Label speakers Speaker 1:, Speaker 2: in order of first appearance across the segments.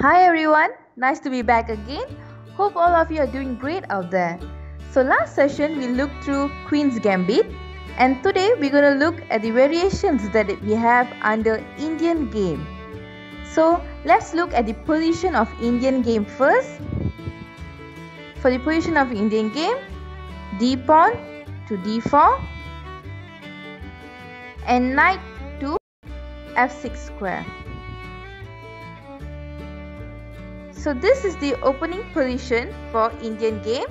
Speaker 1: Hi everyone, nice to be back again. Hope all of you are doing great out there. So last session we looked through Queen's Gambit, and today we're going to look at the variations that we have under Indian game. So let's look at the position of Indian game first. For the position of Indian game, D pawn to D4 and knight to F6 square. So this is the opening position for Indian game.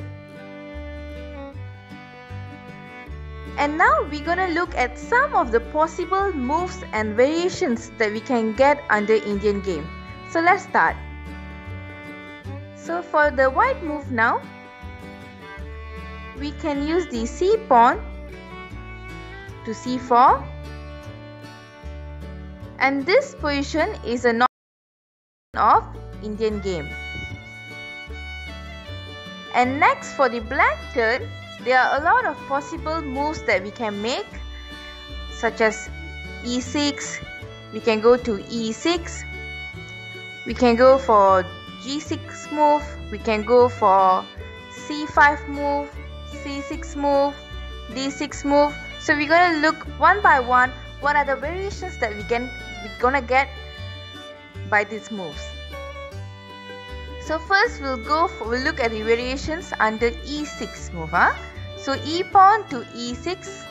Speaker 1: And now we're gonna look at some of the possible moves and variations that we can get under Indian game. So let's start. So for the white move now, we can use the C pawn to C4, and this position is a norm of Indian game. And next, for the black turn, there are a lot of possible moves that we can make, such as E6, we can go to E6, we can go for G6 move, we can go for C5 move, C6 move, D6 move. So we're gonna look one by one what are the variations that we're gonna get by these moves. So first we'll look at the variations under E6 move. So E pawn to E6,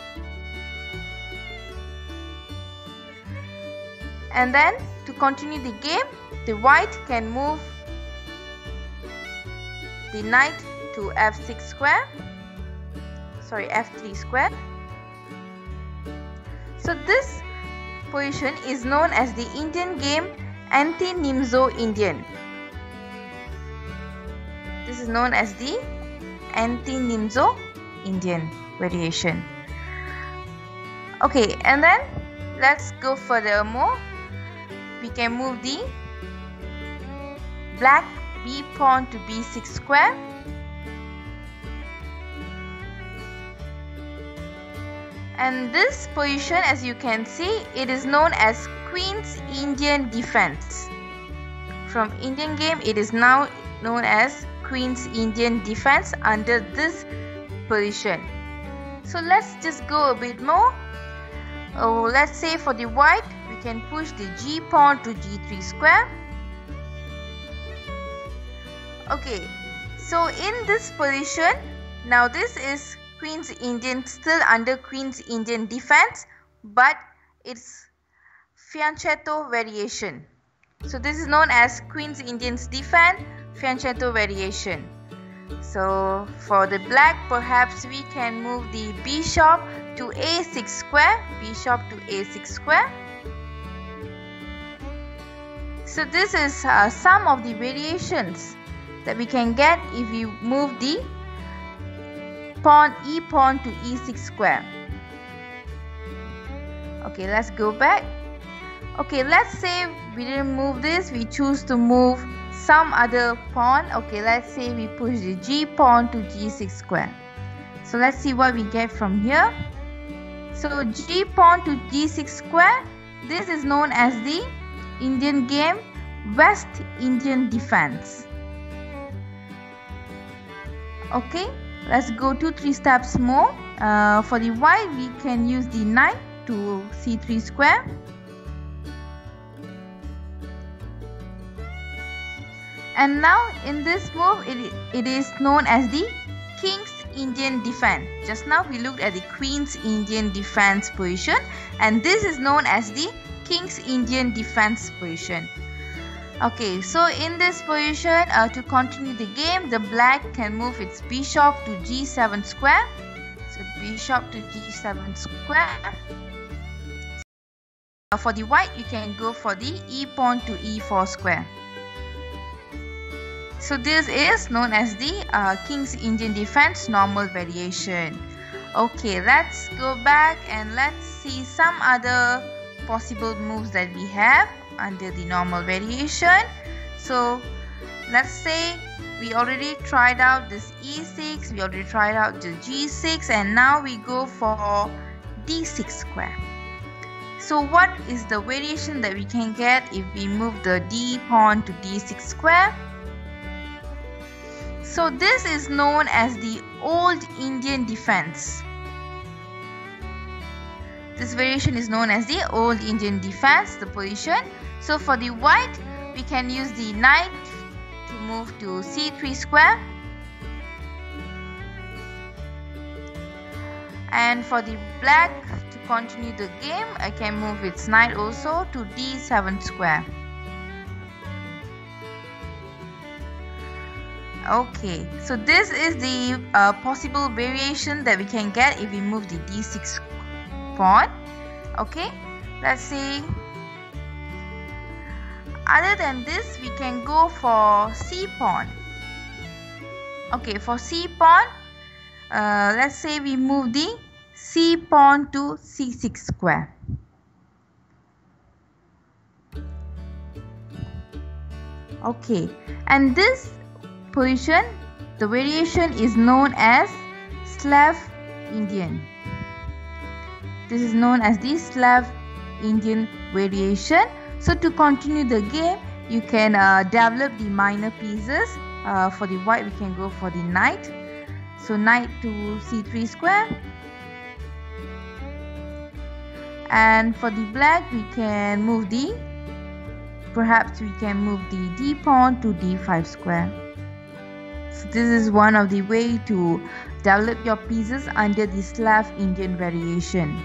Speaker 1: and then to continue the game, the white can move the knight to F6 square, F3 square. So this position is known as the Indian game anti-Nimzo Indian. This is known as the anti-Nimzo Indian variation. Okay, and then let's go furthermore. We can move the black B pawn to B6 square. And this position, as you can see, it is known as Queen's Indian defense. From Indian game, it is now known as Queen's Indian defense under this position. So let's just go a bit more. Let's say for the white, we can push the G pawn to G3 square. Okay, so in this position, now this is Queen's Indian, still under Queen's Indian defense, but it's fianchetto variation. So this is known as Queen's Indian's defense fianchetto variation. So for the black, perhaps we can move the bishop to A6 square, bishop to A6 square. So this is some of the variations that we can get if we move the E pawn to E6 square. Okay, let's go back. Okay, let's say we didn't move this, we choose to move some other pawn. Okay, let's say we push the G pawn to G6 square. So let's see what we get from here. So G pawn to G6 square, this is known as the Indian game West Indian defense. Okay, let's go 2-3 steps more. For the white, we can use the knight to C3 square. And now in this move, it is known as the King's Indian defense. Just now we looked at the Queen's Indian defense position, and this is known as the King's Indian defense position. Okay, so in this position, to continue the game, the black can move its bishop to G7 square. So bishop to G7 square. For the white, you can go for the E pawn to E4 square. So this is known as the King's Indian defense normal variation. Okay, let's go back and let's see some other possible moves that we have under the normal variation. So let's say we already tried out this E6, we already tried out the G6, and now we go for D6 square. So what is the variation that we can get if we move the d pawn to d6 square? So this is known as the Old Indian defense. This variation is known as the Old Indian defense, the position. So for the white, we can use the knight to move to c3 square. And for the black, to continue the game, I can move its knight also to d7 square. Okay, so this is the possible variation that we can get if we move the d6 pawn. Okay, let's see. Other than this, we can go for c pawn. Okay, for c pawn, let's say we move the c pawn to c6 square. Okay, and this position, the variation is known as Slav Indian. This is known as the Slav Indian variation. So to continue the game, you can develop the minor pieces. For the white, we can go for the knight. So knight to c3 square. And for the black, we can move the, perhaps we can move the d pawn to d5 square. So this is one of the way to develop your pieces under the Slav Indian variation.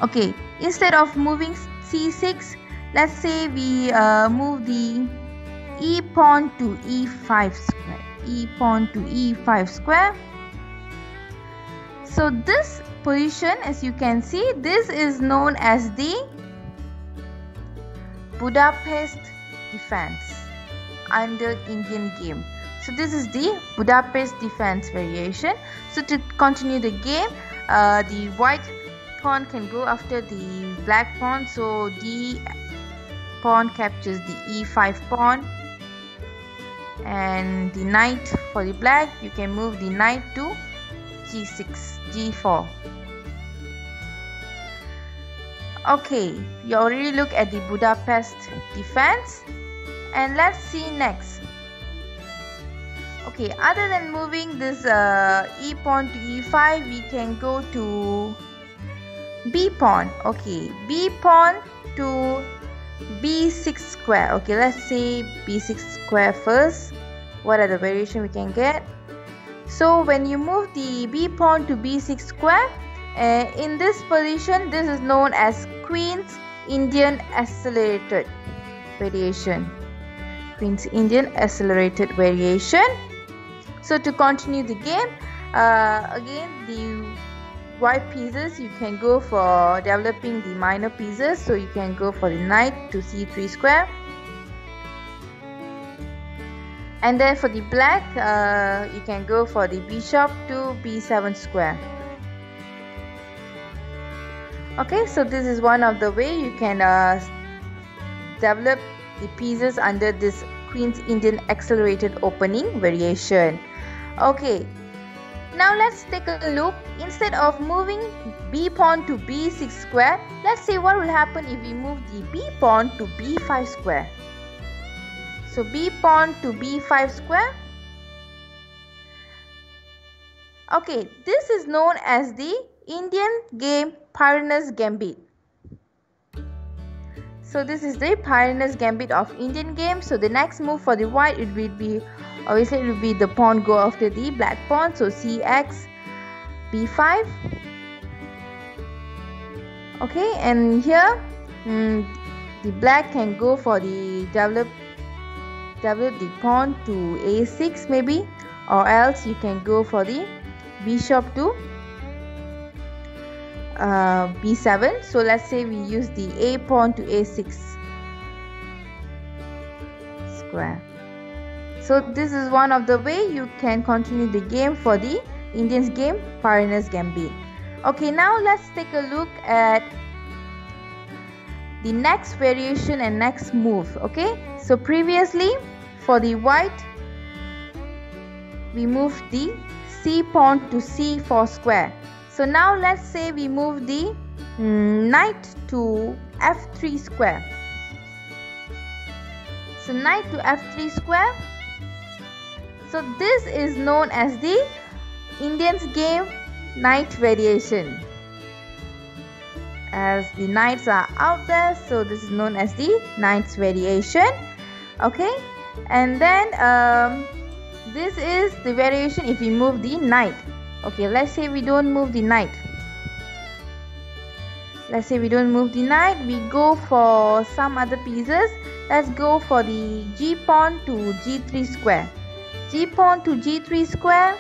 Speaker 1: Okay, instead of moving c6, let's say we move the e pawn to e5 square. E pawn to e5 square. So this position, as you can see, this is known as the Budapest defense under Indian game. So this is the Budapest defense variation. So to continue the game, the white pawn can go after the black pawn. So the pawn captures the e5 pawn, and the knight for the black, you can move the knight to g6, g4. Okay, you already look at the Budapest defense, and let's see next. Okay, other than moving this e pawn to e5, we can go to b pawn. Okay, b pawn to b6 square. Okay, let's say b6 square first. What are the variation we can get? So when you move the b pawn to b6 square, in this position, this is known as Queen's Indian accelerated variation. Queen's Indian accelerated variation. So to continue the game, again the white pieces, you can go for developing the minor pieces. So you can go for the knight to c3 square, and then for the black, you can go for the bishop to b7 square. Okay, so this is one of the way you can develop the pieces under this Queen's Indian accelerated opening variation. Okay, now let's take a look. Instead of moving b pawn to b6 square, let's see what will happen if we move the b pawn to b5 square. So b pawn to b5 square. Okay, this is known as the Indian game Pyrenees Gambit. So this is the Pyrenees Gambit of Indian game. So the next move for the white, it will be, obviously it will be the pawn go after the black pawn. So cx, b5. Okay, and here the black can go for the develop the pawn to a6 maybe, or else you can go for the bishop to b7. So let's say we use the a pawn to a6 square. So this is one of the way you can continue the game for the Indians game Pyrenees Gambit. Okay, now let's take a look at the next variation and next move. Okay, so previously for the white, we moved the c pawn to c4 square. So now let's say we move the knight to f3 square. So knight to f3 square. So this is known as the Indians game knight variation. As the knights are out there, so this is known as the knights variation. Okay, and then this is the variation if we move the knight. Okay, let's say we don't move the knight. Let's say we don't move the knight, we go for some other pieces. Let's go for the g pawn to g3 square. G pawn to g3 square.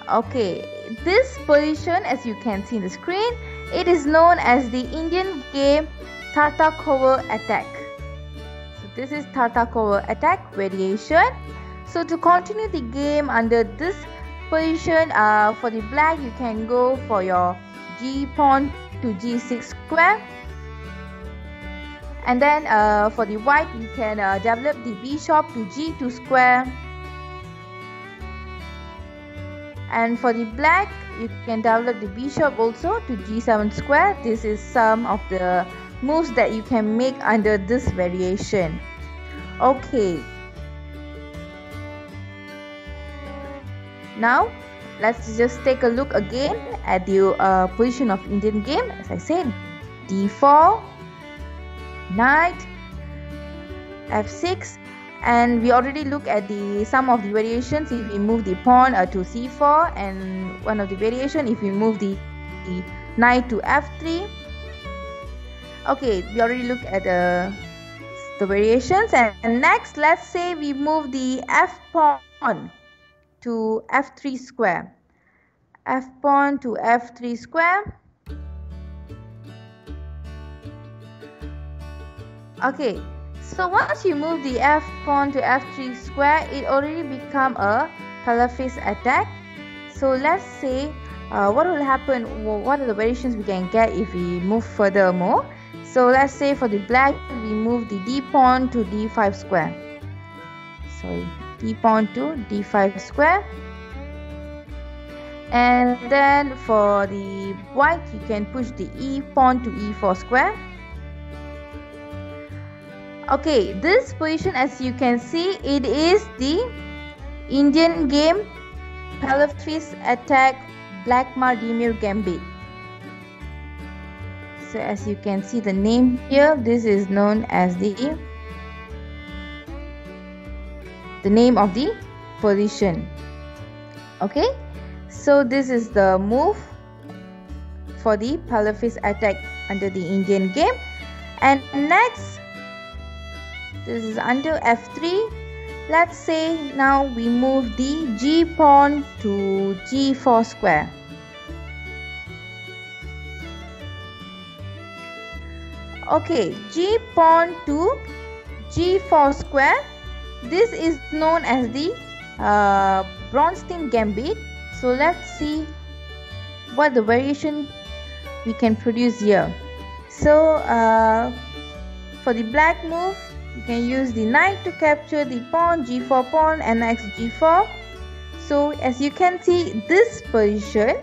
Speaker 1: Okay, this position, as you can see in the screen, it is known as the Indian game Tartakover attack. So this is Tartakover attack variation. So to continue the game under this position, for the black, you can go for your g pawn to g6 square, and then for the white, you can develop the bishop to g2 square, and for the black, you can develop the bishop also to g7 square. This is some of the moves that you can make under this variation. Okay. Now, let's just take a look again at the position of Indian game. As I said, d4, knight, f6, and we already look at some of the variations. If we move the pawn to c4, and one of the variation if we move the knight to f3. Okay, we already look at the variations, and next, let's say we move the f pawn to f3 square. F pawn to f3 square. Okay, so once you move the f pawn to f3 square, it already become a Palafis attack. So let's say what will happen, what are the variations we can get if we move furthermore. So let's say for the black, we move the d pawn to d5 square. Sorry, d pawn to d5 square. And then for the white, you can push the e pawn to e4 square. Okay, this position, as you can see, it is the Indian game Palafis attack Black Mar-Demir Gambit. So as you can see the name here, this is known as the name of the position. Okay, so this is the move for the Palafis attack under the Indian game. And next, this is under f3. Let's say now we move the g pawn to g4 square. Okay, g pawn to g4 square. This is known as the Bronstein Gambit. So let's see what the variation we can produce here. So for the black move, you can use the knight to capture the pawn, g4 pawn, and next g4. So as you can see, this position,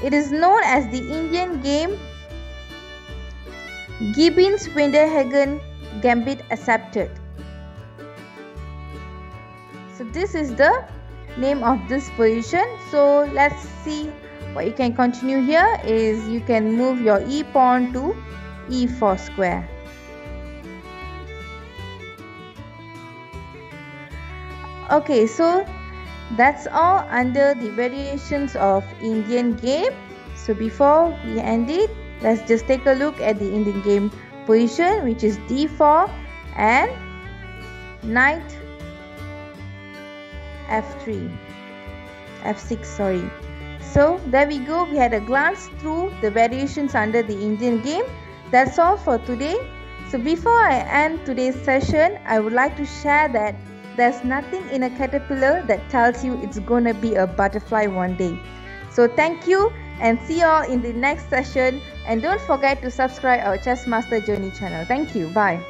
Speaker 1: it is known as the Indian game Gibbons-Winterhagen Gambit accepted. So this is the name of this position. So let's see what you can continue here is you can move your e pawn to e4 square. Okay, so that's all under the variations of Indian game. So before we end it, let's just take a look at the Indian game position, which is d4 and knight f6, sorry. So there we go, we had a glance through the variations under the Indian game. That's all for today. So before I end today's session, I would like to share that there's nothing in a caterpillar that tells you it's gonna be a butterfly one day. So thank you and see you all in the next session, and don't forget to subscribe our Chess Master Journey channel. Thank you. Bye.